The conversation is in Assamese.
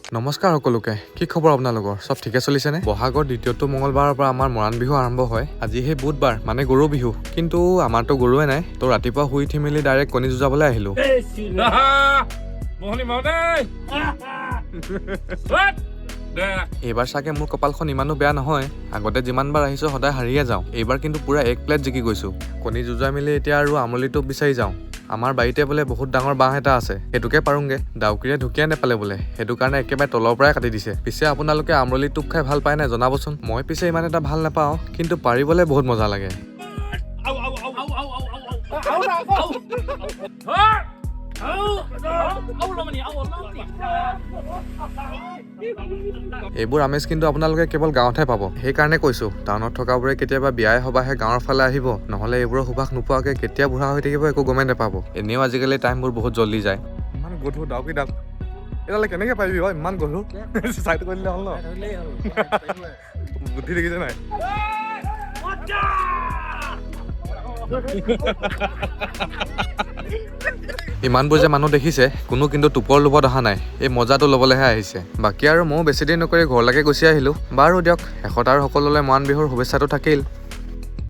নমস্কাৰ সকলোকে কি খবৰ আপোনালোকৰ সব ঠিকে চলিছেনে বহাগৰ দ্বিতীয়টো মঙ্গলবাৰৰ পৰা আমাৰ মৰাণ বিহু আৰম্ভ হয় আজি হে বুধবাৰ মানে গৰু বিহু কিন্তু আমাৰটো গৰুৱে নাই তো ৰাতিপুৱা শুই উঠি মেলি ডাইৰেক্ট কণী যুঁজাবলৈ আহিলো এইবাৰ চাগে মোৰ কপালখন ইমানো বেয়া নহয় আগতে যিমানবাৰ আহিছো সদায় হাৰিয়ে যাওঁ এইবাৰ কিন্তু পুৰা এক প্লেট জিকি গৈছো কণী যুঁজাই মেলি এতিয়া আৰু আমলিটোক বিচাৰি যাওঁ আমাৰ বাৰীতে বোলে বহুত ডাঙৰ বাঁহ এটা আছে সেইটোকে পাৰোঁগে ডাউকিৰে ঢুকিয়া নেপালে বোলে সেইটো কাৰণে একেবাৰে তলৰ পৰাই কাটি দিছে পিছে আপোনালোকে আমৰলি টোপ খাই ভাল পায় নে জনাবচোন মই পিছে ইমান এটা ভাল নাপাওঁ কিন্তু পাৰিবলৈ বহুত মজা লাগে এইবোৰ আমেজ কিন্তু আপোনালোকে কেৱল গাঁৱতহে পাব সেইকাৰণে কৈছো টাউনত থকাবোৰে কেতিয়াবা বিয়াই সবাহে গাঁৱৰ ফালে আহিব নহলে এইবোৰৰ সুবাস নোপোৱাকে কেতিয়া বুঢ়া হৈ থাকিব একো গমেই নাপাব এনেও আজিকালি টাইমবোৰ বহুত জল্দি যায় ইমান গধুৰ ডাউকি ডাক এটালে কেনেকে পাৰিবি ইমান গধুৰ চাইড কৰিলে হ'ল ন বুদ্ধি দেখিছে নাই ইমানবোৰ যে মানুহ দেখিছে কোনো কিন্তু টোপৰ লোভত অহা নাই এই মজাটো ল'বলৈহে আহিছে বাকী আৰু ময়ো বেছি দিন নকৰি ঘৰলৈকে গুচি আহিলো বাৰু দিয়ক শেষত আৰু সকলোলৈ মৰাণ বিহুৰ শুভেচ্ছাটো থাকিল